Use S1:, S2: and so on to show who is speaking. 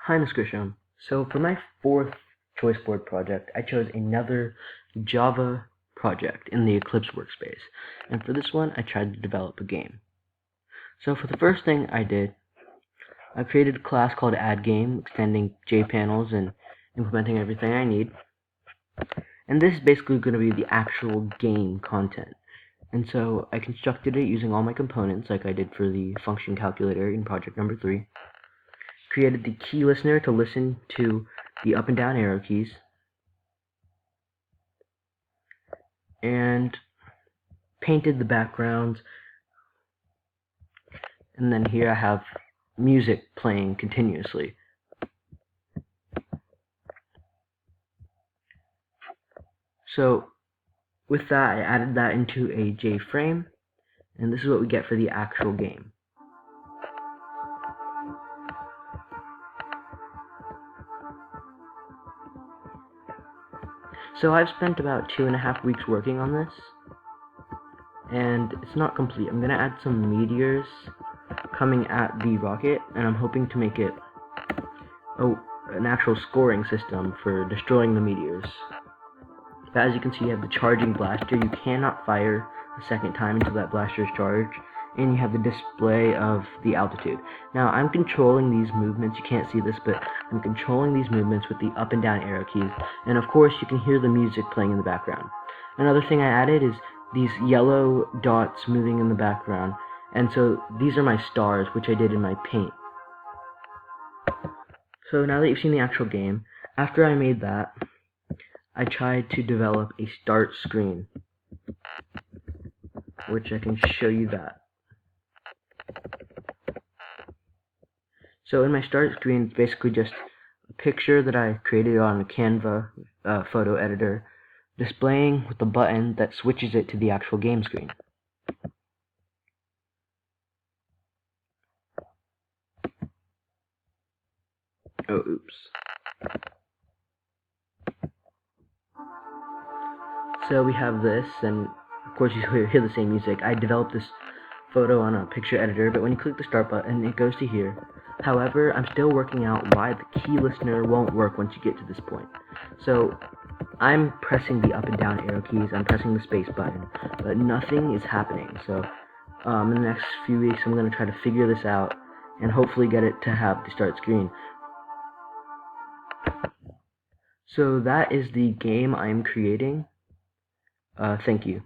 S1: Hi, Ms. Grisham. So for my fourth choice board project, I chose another Java project in the Eclipse workspace. And for this one, I tried to develop a game. So for the first thing I did, I created a class called addGame, extending JPanels and implementing everything I need. And this is basically going to be the actual game content. And so I constructed it using all my components, like I did for the function calculator in project number 3. Created the key listener to listen to the up and down arrow keys, and painted the backgrounds, and then here I have music playing continuously. So with that, I added that into a JFrame, and this is what we get for the actual game. So I've spent about 2.5 weeks working on this, and it's not complete. I'm going to add some meteors coming at the rocket, and I'm hoping to make it an actual scoring system for destroying the meteors. But as you can see, you have the charging blaster. You cannot fire a second time until that blaster is charged, and you have the display of the altitude. Now I'm controlling these movements. You can't see this, but I'm controlling these movements with the up and down arrow keys, and of course you can hear the music playing in the background. Another thing I added is these yellow dots moving in the background, and so these are my stars, which I did in my paint. So now that you've seen the actual game, after I made that, I tried to develop a start screen, which I can show you that. So in my start screen, it's basically just a picture that I created on a Canva photo editor, displaying with the button that switches it to the actual game screen. Oh, oops. So we have this, and of course you hear the same music. I developed this photo on a picture editor, but when you click the start button, it goes to here. However, I'm still working out why the key listener won't work once you get to this point. So I'm pressing the up and down arrow keys, I'm pressing the space button, but nothing is happening. So in the next few weeks, I'm going to try to figure this out and hopefully get it to have the start screen. So that is the game I'm creating. Thank you.